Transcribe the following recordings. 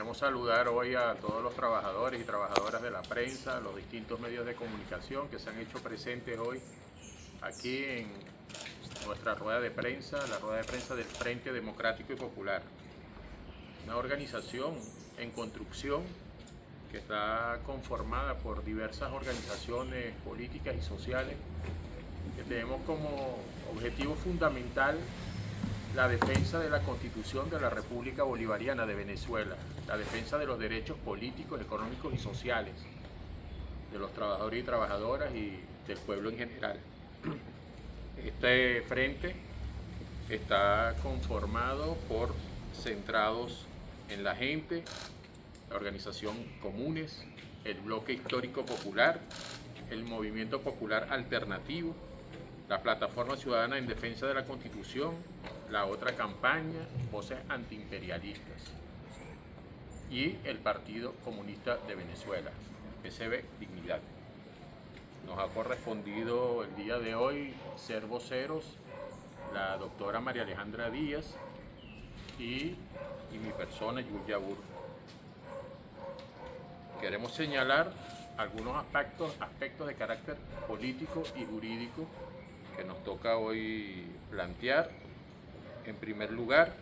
Queremos saludar hoy a todos los trabajadores y trabajadoras de la prensa, los distintos medios de comunicación que se han hecho presentes hoy aquí en nuestra rueda de prensa, la rueda de prensa del Frente Democrático y Popular. Una organización en construcción que está conformada por diversas organizaciones políticas y sociales que tenemos como objetivo fundamental la defensa de la Constitución de la República Bolivariana de Venezuela, la defensa de los derechos políticos, económicos y sociales de los trabajadores y trabajadoras y del pueblo en general. Este frente está conformado por centrados en la gente, la organización Comunes, el Bloque Histórico Popular, el Movimiento Popular Alternativo, la Plataforma Ciudadana en Defensa de la Constitución, la otra campaña, Voces Antiimperialistas, y el Partido Comunista de Venezuela, PCV Dignidad. Nos ha correspondido el día de hoy ser voceros la doctora María Alejandra Díaz y mi persona, Yulia Burr. Queremos señalar algunos aspectos de carácter político y jurídico que nos toca hoy plantear. En primer lugar,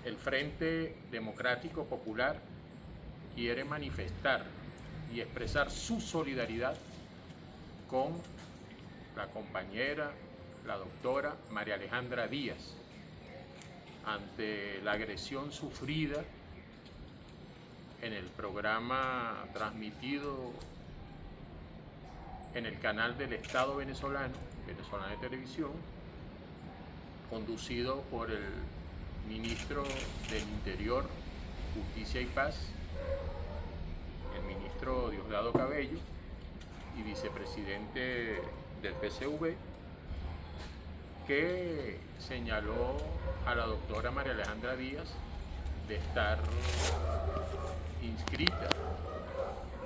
el Frente Democrático Popular quiere manifestar y expresar su solidaridad con la compañera, la doctora María Alejandra Díaz, ante la agresión sufrida en el programa transmitido en el canal del Estado venezolano, Venezolana de Televisión, conducido por el ministro del Interior, Justicia y Paz, el ministro Diosdado Cabello, y vicepresidente del PCV, que señaló a la doctora María Alejandra Díaz de estar inscrita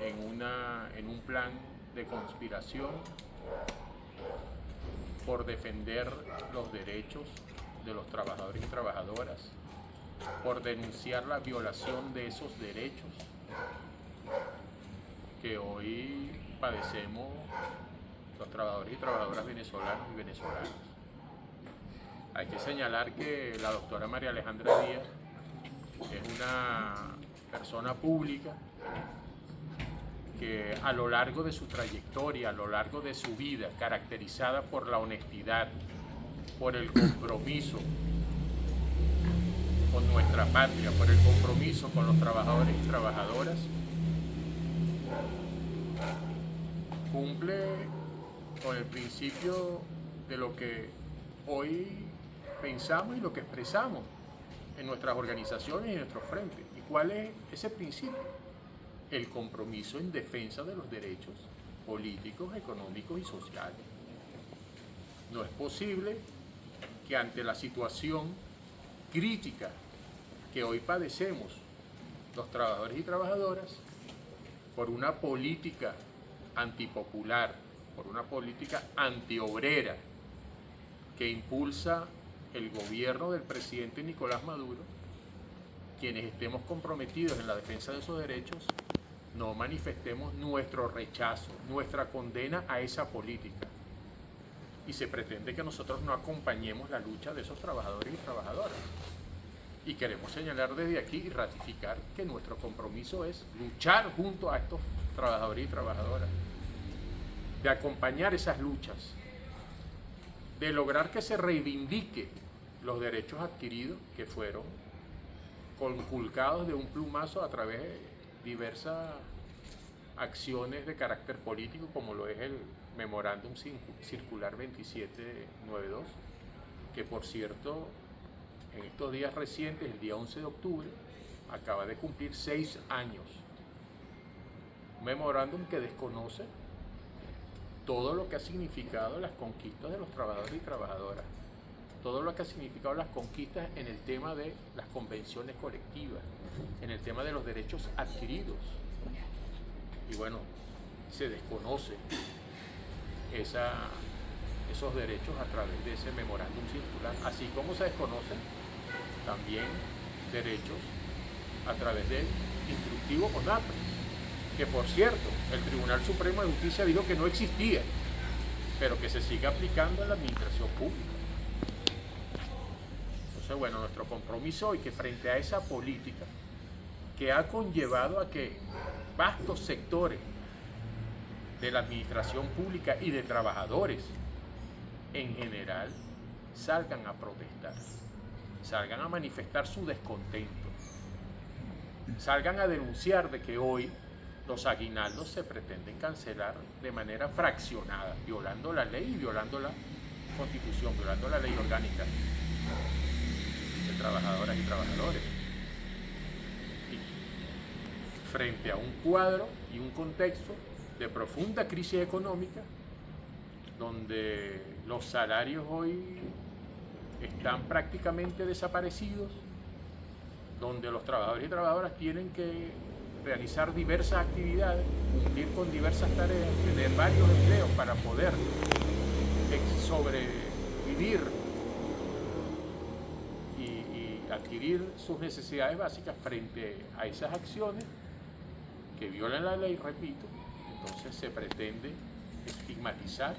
en un plan de conspiración por defender los derechos de los trabajadores y trabajadoras, por denunciar la violación de esos derechos que hoy padecemos los trabajadores y trabajadoras venezolanos y venezolanas. Hay que señalar que la doctora María Alejandra Díaz es una persona pública que a lo largo de su trayectoria, a lo largo de su vida, caracterizada por la honestidad, por el compromiso con nuestra patria, por el compromiso con los trabajadores y trabajadoras, cumple con el principio de lo que hoy pensamos y lo que expresamos en nuestras organizaciones y en nuestros frentes. ¿Y cuál es ese principio? El compromiso en defensa de los derechos políticos, económicos y sociales. No es posible que ante la situación crítica que hoy padecemos los trabajadores y trabajadoras, por una política antipopular, por una política antiobrera que impulsa el gobierno del presidente Nicolás Maduro, quienes estemos comprometidos en la defensa de esos derechos, no manifestemos nuestro rechazo, nuestra condena a esa política. Y se pretende que nosotros no acompañemos la lucha de esos trabajadores y trabajadoras. Y queremos señalar desde aquí y ratificar que nuestro compromiso es luchar junto a estos trabajadores y trabajadoras, de acompañar esas luchas, de lograr que se reivindique los derechos adquiridos que fueron conculcados de un plumazo a través de diversas acciones de carácter político, como lo es el Memorándum Circular 2792, que por cierto, en estos días recientes, el día 11 de octubre, acaba de cumplir 6 años. Un memorándum que desconoce todo lo que ha significado las conquistas de los trabajadores y trabajadoras, todo lo que ha significado las conquistas en el tema de las convenciones colectivas, en el tema de los derechos adquiridos. Y bueno, se desconoce esos derechos a través de ese memorándum circular, así como se desconocen también derechos a través del instructivo CONAPRE, que por cierto, el Tribunal Supremo de Justicia dijo que no existía, pero que se sigue aplicando en la administración pública. Entonces, bueno, nuestro compromiso hoy que frente a esa política que ha conllevado a que vastos sectores de la administración pública y de trabajadores en general salgan a protestar, salgan a manifestar su descontento, salgan a denunciar de que hoy los aguinaldos se pretenden cancelar de manera fraccionada, violando la ley y violando la Constitución, violando la ley orgánica de trabajadoras y trabajadores. Y frente a un cuadro y un contexto de profunda crisis económica, donde los salarios hoy están prácticamente desaparecidos, donde los trabajadores y trabajadoras tienen que realizar diversas actividades, cumplir con diversas tareas, tener varios empleos para poder sobrevivir y adquirir sus necesidades básicas. Frente a esas acciones que violan la ley, repito, entonces se pretende estigmatizar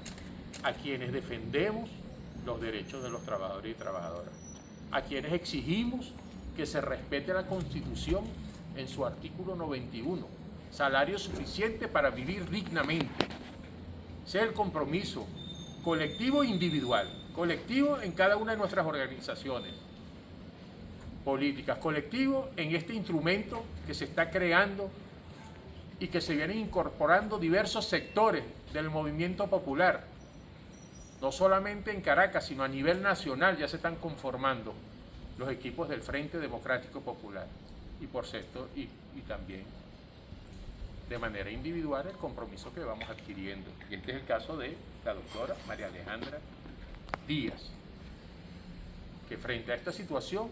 a quienes defendemos los derechos de los trabajadores y trabajadoras, a quienes exigimos que se respete la Constitución en su artículo 91, salario suficiente para vivir dignamente. Sea el compromiso colectivo e individual, colectivo en cada una de nuestras organizaciones políticas, colectivo en este instrumento que se está creando y que se vienen incorporando diversos sectores del movimiento popular, no solamente en Caracas, sino a nivel nacional. Ya se están conformando los equipos del Frente Democrático Popular, y por cierto, y también de manera individual el compromiso que vamos adquiriendo. Y este es el caso de la doctora María Alejandra Díaz, que frente a esta situación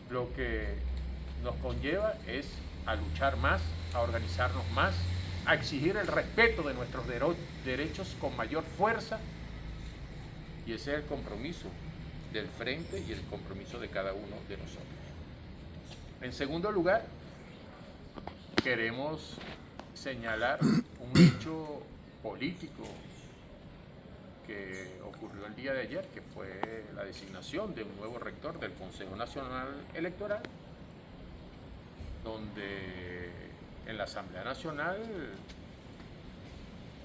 lo que nos conlleva es a luchar más, a organizarnos más, a exigir el respeto de nuestros derechos con mayor fuerza, y ese es el compromiso del Frente y el compromiso de cada uno de nosotros. En segundo lugar, queremos señalar un hecho político que ocurrió el día de ayer, que fue la designación de un nuevo rector del Consejo Nacional Electoral, donde en la Asamblea Nacional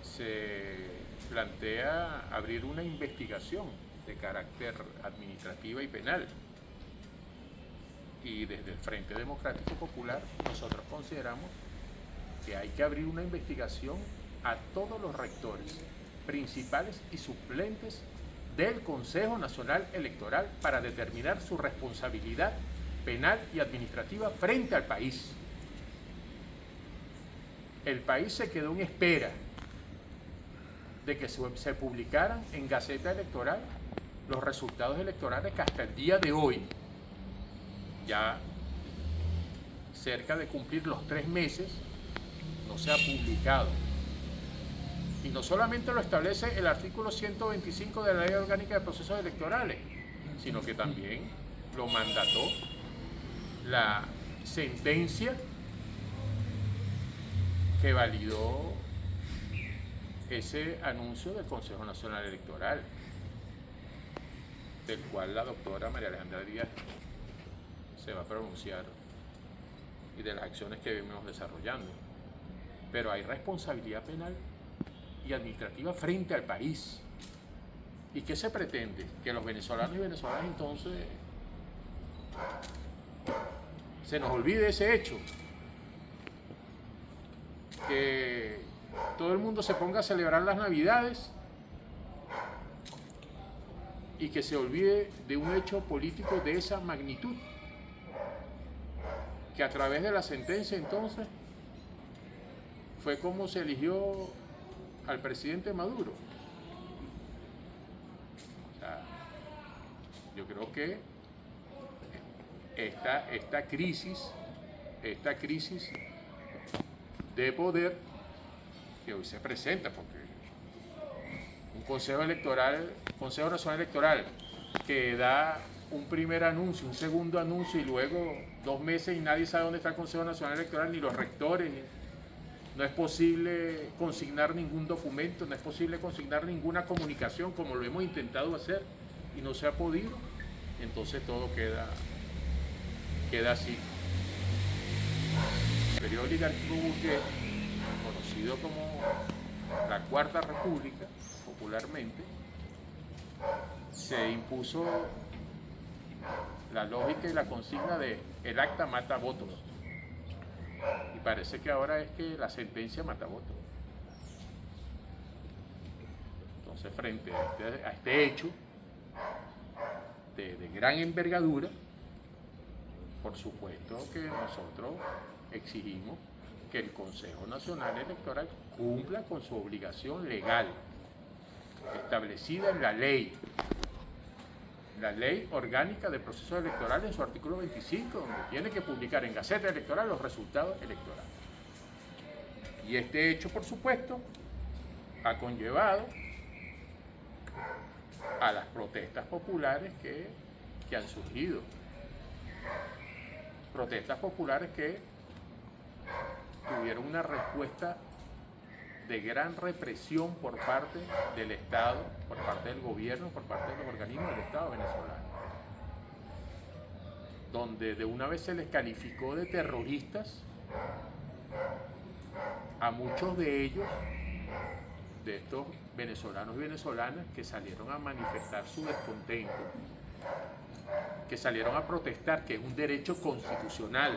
se plantea abrir una investigación de carácter administrativa y penal. Y desde el Frente Democrático Popular nosotros consideramos que hay que abrir una investigación a todos los rectores principales y suplentes del Consejo Nacional Electoral para determinar su responsabilidad penal y administrativa frente al país. El país se quedó en espera de que se publicaran en Gaceta Electoral los resultados electorales que hasta el día de hoy, ya cerca de cumplir los 3 meses, no se ha publicado. Y no solamente lo establece el artículo 125 de la Ley Orgánica de Procesos Electorales, sino que también lo mandató la sentencia que validó ese anuncio del Consejo Nacional Electoral, del cual la doctora María Alejandra Díaz se va a pronunciar, y de las acciones que venimos desarrollando. Pero hay responsabilidad penal y administrativa frente al país. ¿Y qué se pretende? Que los venezolanos y venezolanas entonces se nos olvide ese hecho, que todo el mundo se ponga a celebrar las Navidades y que se olvide de un hecho político de esa magnitud, que a través de la sentencia entonces fue como se eligió al presidente Maduro. O sea, yo creo que esta crisis de poder que hoy se presenta, porque un Consejo Nacional Electoral que da un primer anuncio, un segundo anuncio y luego 2 meses y nadie sabe dónde está el Consejo Nacional Electoral ni los rectores. No es posible consignar ningún documento, no es posible consignar ninguna comunicación como lo hemos intentado hacer y no se ha podido. Entonces todo queda así. El periodo oligárquico burgués, conocido como la Cuarta República, popularmente, se impuso la lógica y la consigna de el acta mata votos. Y parece que ahora es que la sentencia mata votos. Entonces, frente a este hecho de gran envergadura, por supuesto que nosotros exigimos que el Consejo Nacional Electoral cumpla con su obligación legal establecida en la ley orgánica de procesos electorales en su artículo 25, donde tiene que publicar en Gaceta Electoral los resultados electorales. Y este hecho, por supuesto, ha conllevado a las protestas populares que han surgido. Protestas populares que tuvieron una respuesta de gran represión por parte del Estado, por parte del gobierno, por parte de los organismos del Estado venezolano, donde de una vez se les calificó de terroristas a muchos de ellos, de estos venezolanos y venezolanas que salieron a manifestar su descontento, que salieron a protestar, que es un derecho constitucional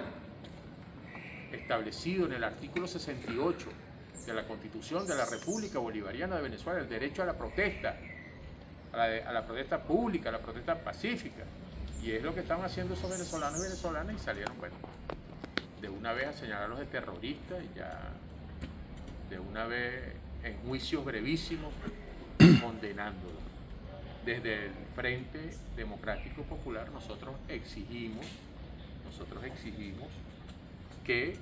establecido en el artículo 68 de la Constitución de la República Bolivariana de Venezuela, el derecho a la protesta, a la protesta pública, a la protesta pacífica. Y es lo que estaban haciendo esos venezolanos y venezolanas y salieron, bueno, de una vez a señalarlos de terroristas y ya de una vez en juicios brevísimos condenándolos. Desde el Frente Democrático Popular nosotros exigimos que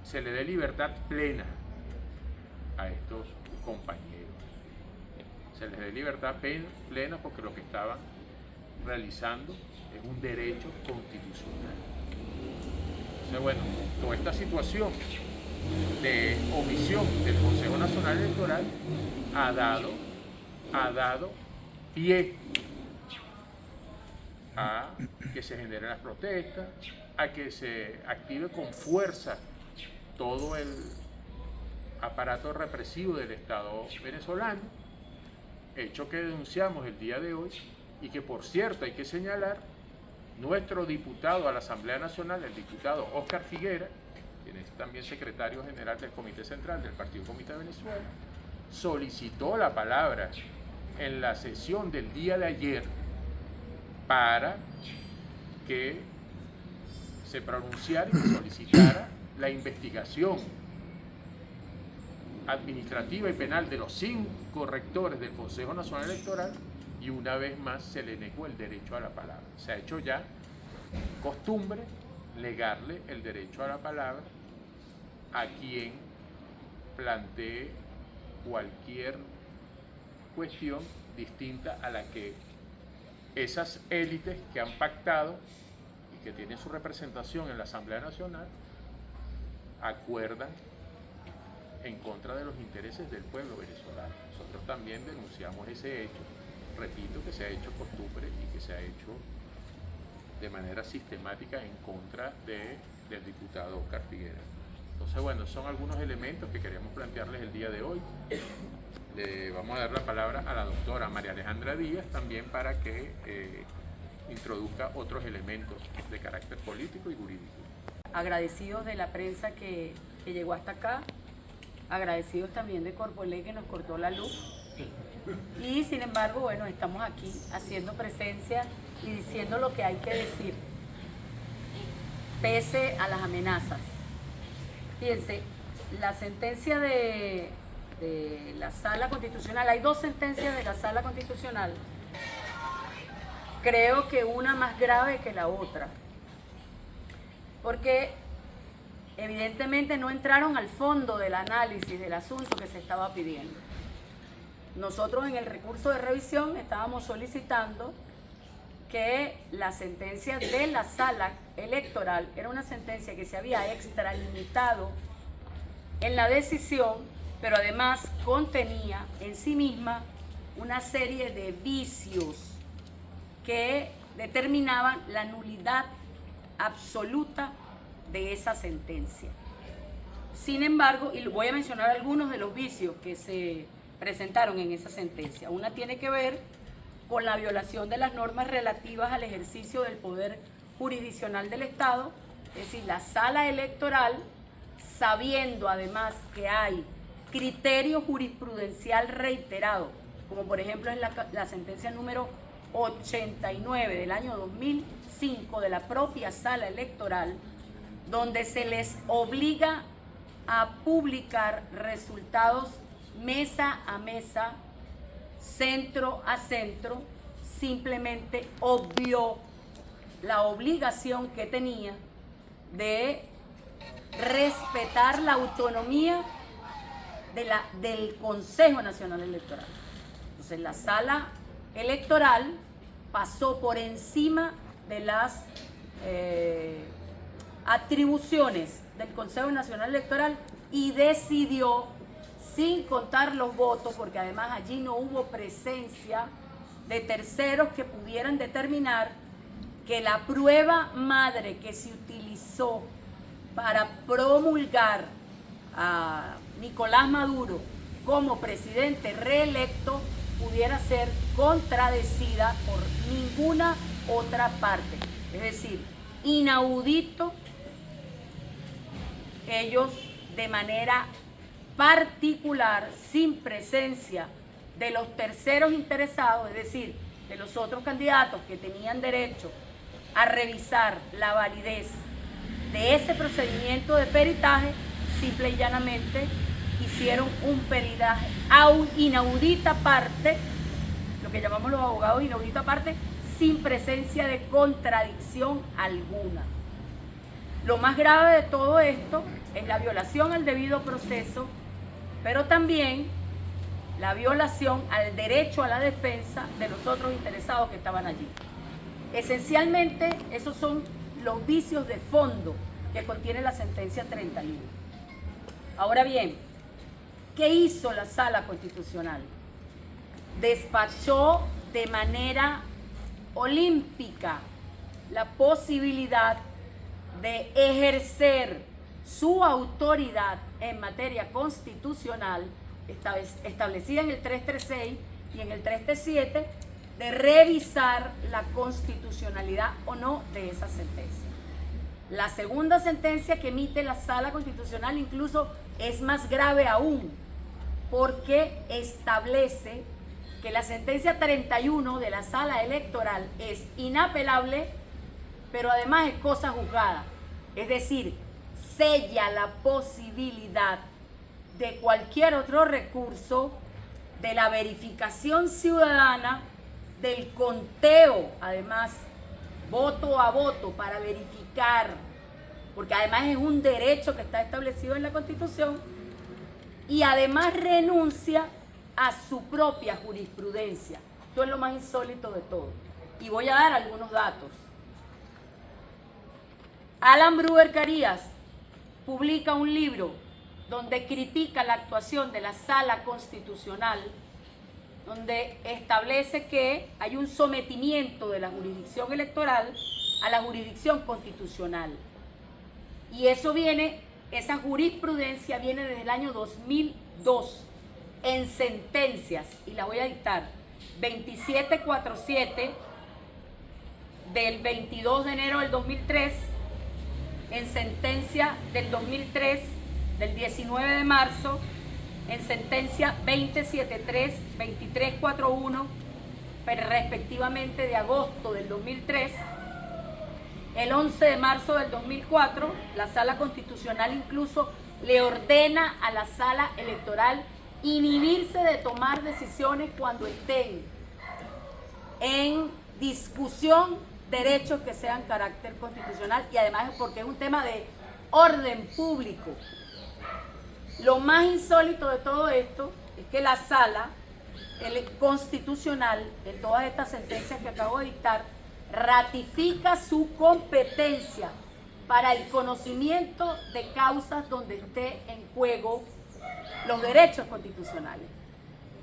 se le dé libertad plena a estos compañeros. Se les dé libertad plena porque lo que estaban realizando es un derecho constitucional. Entonces, bueno, toda esta situación de omisión del Consejo Nacional Electoral ha dado pie a que se generen las protestas, a que se active con fuerza todo el aparato represivo del Estado venezolano, hecho que denunciamos el día de hoy y que, por cierto, hay que señalar, nuestro diputado a la Asamblea Nacional, el diputado Óscar Figuera, quien es también secretario general del Comité Central del Partido Comunista de Venezuela, solicitó la palabra en la sesión del día de ayer para que se pronunciara y se solicitara la investigación administrativa y penal de los 5 rectores del Consejo Nacional Electoral, y una vez más se le negó el derecho a la palabra. Se ha hecho ya costumbre negarle el derecho a la palabra a quien plantee cualquier cuestión distinta a la que esas élites que han pactado y que tienen su representación en la Asamblea Nacional acuerdan en contra de los intereses del pueblo venezolano. Nosotros también denunciamos ese hecho, repito, que se ha hecho costumbre y que se ha hecho de manera sistemática en contra del diputado Óscar Figuera. Entonces, bueno, son algunos elementos que queremos plantearles el día de hoy. Le vamos a dar la palabra a la doctora María Alejandra Díaz también para que introduzca otros elementos de carácter político y jurídico. Agradecidos de la prensa que llegó hasta acá, agradecidos también de Corpoelec que nos cortó la luz, y sin embargo, bueno, estamos aquí haciendo presencia y diciendo lo que hay que decir, pese a las amenazas. Fíjense, la sentencia de la Sala Constitucional, hay 2 sentencias de la Sala Constitucional, creo que una más grave que la otra, porque evidentemente no entraron al fondo del análisis del asunto que se estaba pidiendo. nosotros en el recurso de revisión estábamos solicitando que la sentencia de la sala electoral era una sentencia que se había extralimitado en la decisión, pero además contenía en sí misma una serie de vicios que determinaban la nulidad absoluta de esa sentencia. Sin embargo, y voy a mencionar algunos de los vicios que se presentaron en esa sentencia. Una tiene que ver con la violación de las normas relativas al ejercicio del poder jurisdiccional del Estado, es decir, la sala electoral, sabiendo además que hay criterio jurisprudencial reiterado, como por ejemplo es la sentencia número 89 del año 2005 de la propia sala electoral, donde se les obliga a publicar resultados mesa a mesa, centro a centro, simplemente obvió la obligación que tenía de respetar la autonomía del Consejo Nacional Electoral. Entonces la sala electoral pasó por encima de las atribuciones del Consejo Nacional Electoral y decidió, sin contar los votos, porque además allí no hubo presencia de terceros que pudieran determinar que la prueba madre que se utilizó para promulgar a Nicolás Maduro como presidente reelecto pudiera ser contradecida por ninguna otra parte. Es decir, inaudito ellos de manera particular, sin presencia de los terceros interesados, es decir, de los otros candidatos que tenían derecho a revisar la validez de ese procedimiento de peritaje, simple y llanamente hicieron un peritaje a un inaudita parte, lo que llamamos los abogados inaudita parte, sin presencia de contradicción alguna. Lo más grave de todo esto es la violación al debido proceso, pero también la violación al derecho a la defensa de los otros interesados que estaban allí. Esencialmente, esos son los vicios de fondo que contiene la sentencia 31. Ahora bien, ¿qué hizo la Sala Constitucional? Despachó de manera olímpica la posibilidad de ejercer su autoridad en materia constitucional establecida en el 336 y en el 337, de revisar la constitucionalidad o no de esa sentencia. La segunda sentencia que emite la Sala Constitucional incluso es más grave aún, porque establece que la sentencia 31 de la Sala Electoral es inapelable, pero además es cosa juzgada. Es decir, sella la posibilidad de cualquier otro recurso, de la verificación ciudadana, del conteo, además, voto a voto para verificar, porque además es un derecho que está establecido en la Constitución, y además renuncia a su propia jurisprudencia. Esto es lo más insólito de todo. Y voy a dar algunos datos. Alan Brewer Carías publica un libro donde critica la actuación de la Sala Constitucional, donde establece que hay un sometimiento de la jurisdicción electoral a la jurisdicción constitucional. Y eso viene, esa jurisprudencia viene desde el año 2002 en sentencias, y la voy a dictar: 2747 del 22 de enero del 2003, en sentencia del 2003 del 19 de marzo, en sentencia 2073, 2341, respectivamente de agosto del 2003, el 11 de marzo del 2004, la Sala Constitucional incluso le ordena a la Sala Electoral inhibirse de tomar decisiones cuando estén en discusión derechos que sean carácter constitucional, y además porque es un tema de orden público. Lo más insólito de todo esto es que la Sala el Constitucional, en todas estas sentencias que acabo de dictar, ratifica su competencia para el conocimiento de causas donde esté en juego los derechos constitucionales.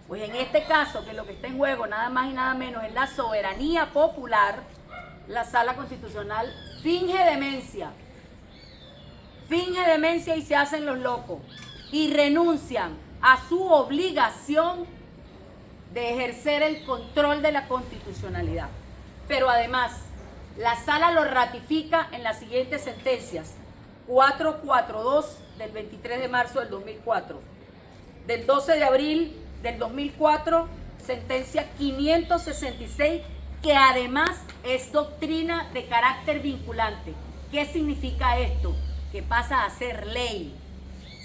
Pues en este caso, que lo que está en juego nada más y nada menos es la soberanía popular, la Sala Constitucional finge demencia y se hacen los locos y renuncian a su obligación de ejercer el control de la constitucionalidad. Pero además, la Sala lo ratifica en las siguientes sentencias: 442 del 23 de marzo del 2004, del 12 de abril del 2004, sentencia 566, que además es doctrina de carácter vinculante. ¿Qué significa esto? Que pasa a ser ley.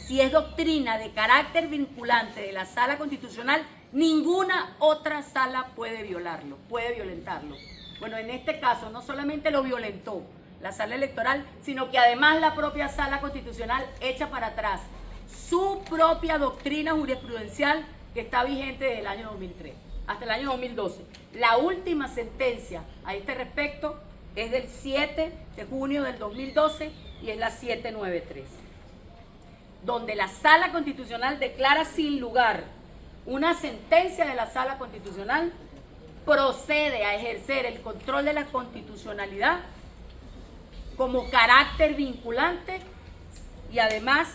Si es doctrina de carácter vinculante de la Sala Constitucional, ninguna otra sala puede violarlo, puede violentarlo. Bueno, en este caso no solamente lo violentó la Sala Electoral, sino que además la propia Sala Constitucional echa para atrás su propia doctrina jurisprudencial que está vigente desde el año 2003 hasta el año 2012. La última sentencia a este respecto es del 7 de junio del 2012 y es la 793, donde la Sala Constitucional declara sin lugar una sentencia de la Sala Constitucional, procede a ejercer el control de la constitucionalidad como carácter vinculante y además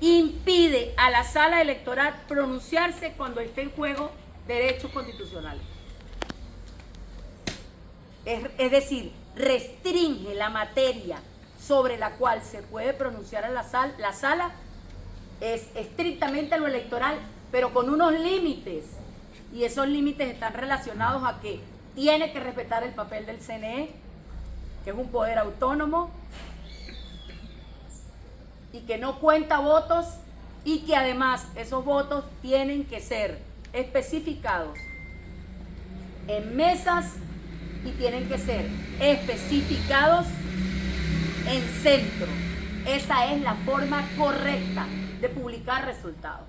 impide a la Sala Electoral pronunciarse cuando esté en juego derechos constitucionales. Es decir, restringe la materia sobre la cual se puede pronunciar a la sala, es estrictamente lo electoral, pero con unos límites, y esos límites están relacionados a que tiene que respetar el papel del CNE, que es un poder autónomo, y que no cuenta votos, y que además esos votos tienen que ser especificados en mesas y tienen que ser especificados en centro. Esa es la forma correcta de publicar resultados.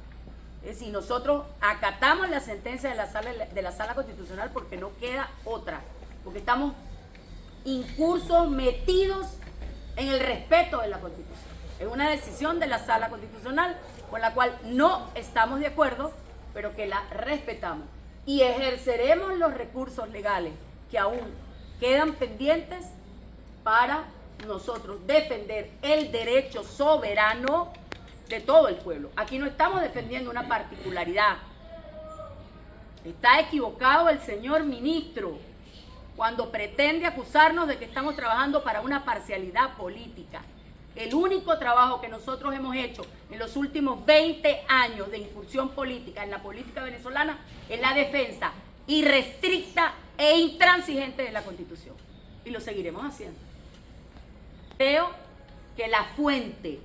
Es decir, nosotros acatamos la sentencia de la Sala Constitucional porque no queda otra, porque estamos incursos, metidos en el respeto de la Constitución. Es una decisión de la Sala Constitucional con la cual no estamos de acuerdo, pero que la respetamos. Y ejerceremos los recursos legales que aún quedan pendientes para nosotros defender el derecho soberano de todo el pueblo. Aquí no estamos defendiendo una particularidad. Está equivocado el señor ministro cuando pretende acusarnos de que estamos trabajando para una parcialidad política. El único trabajo que nosotros hemos hecho en los últimos 20 años de incursión política en la política venezolana es la defensa irrestricta e intransigente de la Constitución. Y lo seguiremos haciendo. Creo que la fuente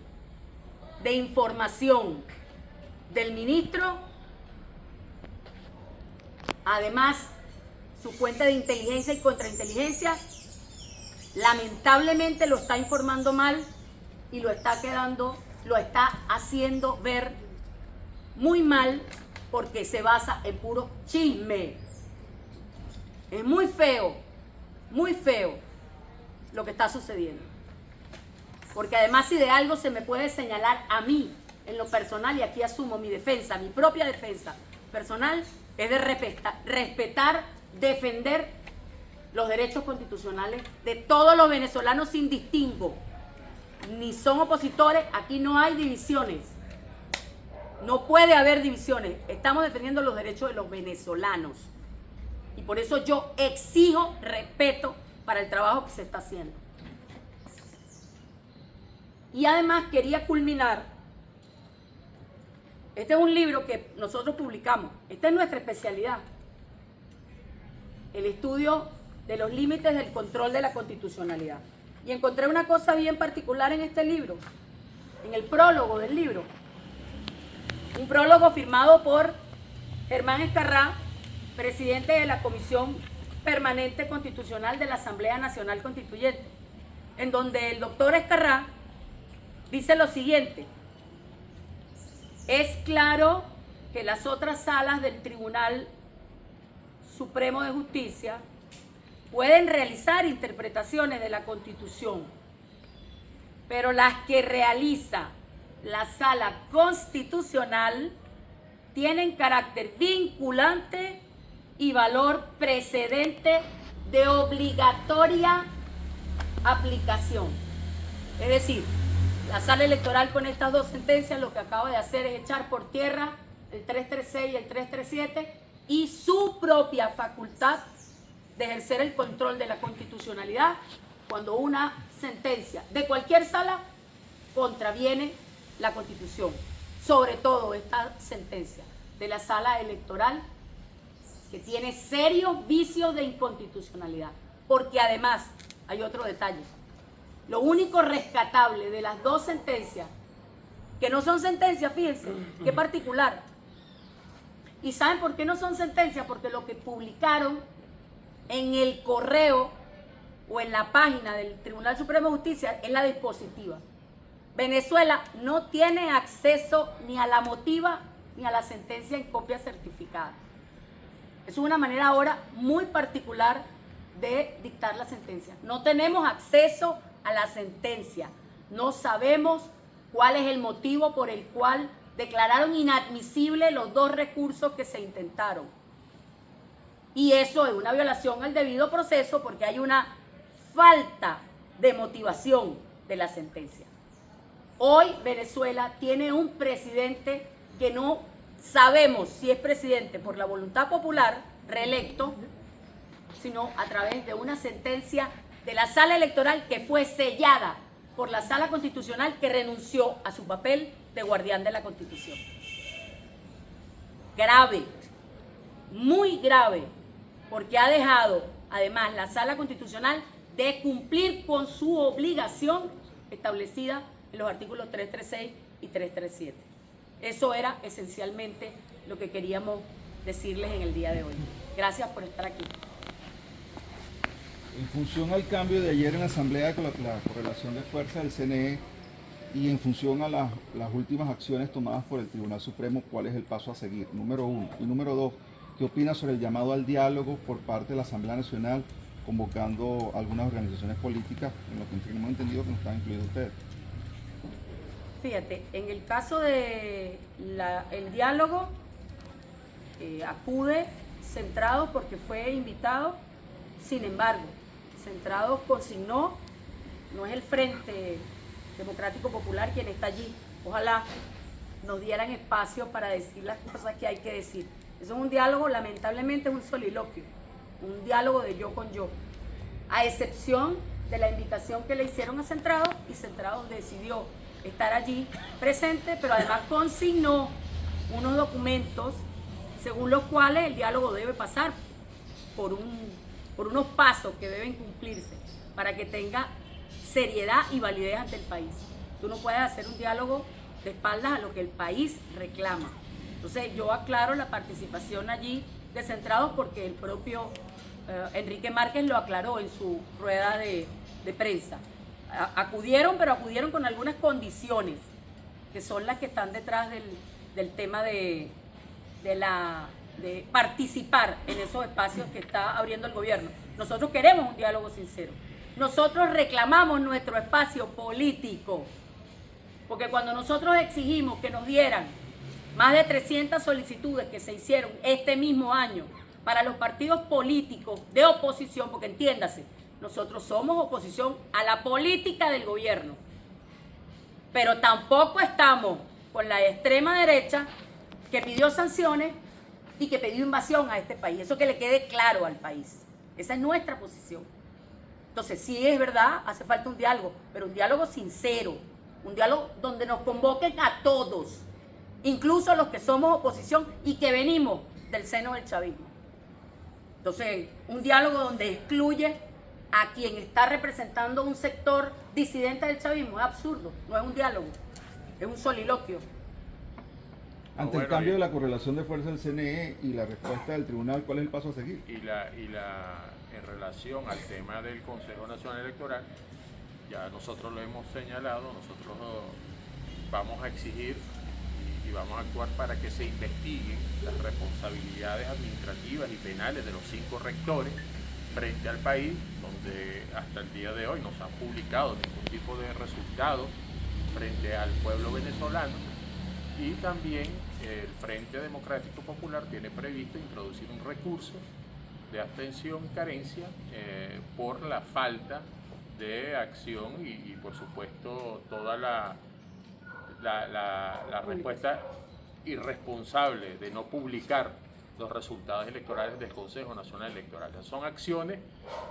de información del ministro, además su fuente de inteligencia y contrainteligencia, lamentablemente lo está informando mal y lo está haciendo ver muy mal porque se basa en puro chisme. Es muy feo lo que está sucediendo. Porque además, si de algo se me puede señalar a mí en lo personal, y aquí asumo mi defensa, mi propia defensa personal, es de respetar, defender los derechos constitucionales de todos los venezolanos sin distingo. Ni son opositores, aquí no hay divisiones. No puede haber divisiones. Estamos defendiendo los derechos de los venezolanos. Y por eso yo exijo respeto para el trabajo que se está haciendo. Y además quería culminar. Este es un libro que nosotros publicamos. Esta es nuestra especialidad. El estudio de los límites del control de la constitucionalidad. Y encontré una cosa bien particular en este libro, en el prólogo del libro. Un prólogo firmado por Germán Escarrá, presidente de la Comisión Permanente Constitucional de la Asamblea Nacional Constituyente, en donde el doctor Escarrá dice lo siguiente: es claro que las otras salas del Tribunal Supremo de Justicia pueden realizar interpretaciones de la Constitución, pero las que realiza la Sala Constitucional tienen carácter vinculante y valor precedente de obligatoria aplicación. Es decir, la Sala Electoral con estas dos sentencias lo que acaba de hacer es echar por tierra el 336 y el 337 y su propia facultad de ejercer el control de la constitucionalidad cuando una sentencia de cualquier sala contraviene la Constitución. Sobre todo esta sentencia de la Sala Electoral, que tiene serios vicios de inconstitucionalidad. Porque además, hay otro detalle, lo único rescatable de las dos sentencias, que no son sentencias, fíjense, qué particular. ¿Y saben por qué no son sentencias? Porque lo que publicaron en el correo o en la página del Tribunal Supremo de Justicia es la dispositiva. Venezuela no tiene acceso ni a la motiva ni a la sentencia en copia certificada. Es una manera ahora muy particular de dictar la sentencia. No tenemos acceso a la sentencia. No sabemos cuál es el motivo por el cual declararon inadmisibles los dos recursos que se intentaron. Y eso es una violación al debido proceso porque hay una falta de motivación de la sentencia. Hoy Venezuela tiene un presidente que no sabemos si es presidente por la voluntad popular, reelecto, sino a través de una sentencia de la Sala Electoral que fue sellada por la Sala Constitucional que renunció a su papel de guardián de la Constitución. Grave, muy grave, porque ha dejado además la Sala Constitucional de cumplir con su obligación establecida en los artículos 336 y 337. Eso era esencialmente lo que queríamos decirles en el día de hoy. Gracias por estar aquí. En función al cambio de ayer en la Asamblea con la correlación de fuerza del CNE y en función a las últimas acciones tomadas por el Tribunal Supremo, ¿cuál es el paso a seguir? Número uno. Y número dos, ¿qué opina sobre el llamado al diálogo por parte de la Asamblea Nacional convocando algunas organizaciones políticas, en lo que tenemos entendido que no están incluidos ustedes? Fíjate, en el caso de el diálogo, acude Centrados porque fue invitado. Sin embargo, Centrados consignó, no es el Frente Democrático Popular quien está allí. Ojalá nos dieran espacio para decir las cosas que hay que decir. Eso es un diálogo, lamentablemente es un soliloquio, un diálogo de yo con yo, a excepción de la invitación que le hicieron a Centrados, y Centrados decidió estar allí presente, pero además consignó unos documentos según los cuales el diálogo debe pasar por unos pasos que deben cumplirse para que tenga seriedad y validez ante el país. Tú no puedes hacer un diálogo de espaldas a lo que el país reclama. Entonces yo aclaro la participación allí de Centrados porque el propio Enrique Márquez lo aclaró en su rueda de prensa. Acudieron, pero acudieron con algunas condiciones que son las que están detrás del tema de participar en esos espacios que está abriendo el gobierno. Nosotros queremos un diálogo sincero. Nosotros reclamamos nuestro espacio político, porque cuando nosotros exigimos que nos dieran más de 300 solicitudes que se hicieron este mismo año para los partidos políticos de oposición, porque entiéndase, nosotros somos oposición a la política del gobierno, pero tampoco estamos con la extrema derecha que pidió sanciones y que pidió invasión a este país. Eso que le quede claro al país. Esa es nuestra posición. Entonces, sí es verdad, hace falta un diálogo, pero un diálogo sincero, un diálogo donde nos convoquen a todos, incluso los que somos oposición y que venimos del seno del chavismo. Entonces, un diálogo donde excluye a quien está representando un sector disidente del chavismo es absurdo, no es un diálogo, es un soliloquio. Ante el cambio de la correlación de fuerza del CNE y la respuesta del tribunal, ¿cuál es el paso a seguir? En relación al tema del Consejo Nacional Electoral, ya nosotros lo hemos señalado, nosotros vamos a exigir, y y vamos a actuar para que se investiguen las responsabilidades administrativas y penales de los 5 rectores frente al país, donde hasta el día de hoy no se han publicado ningún tipo de resultados frente al pueblo venezolano. Y también el Frente Democrático Popular tiene previsto introducir un recurso de abstención y carencia por la falta de acción y por supuesto toda la respuesta irresponsable de no publicar los resultados electorales del Consejo Nacional Electoral. Son acciones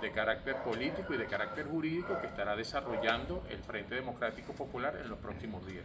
de carácter político y de carácter jurídico que estará desarrollando el Frente Democrático Popular en los próximos días.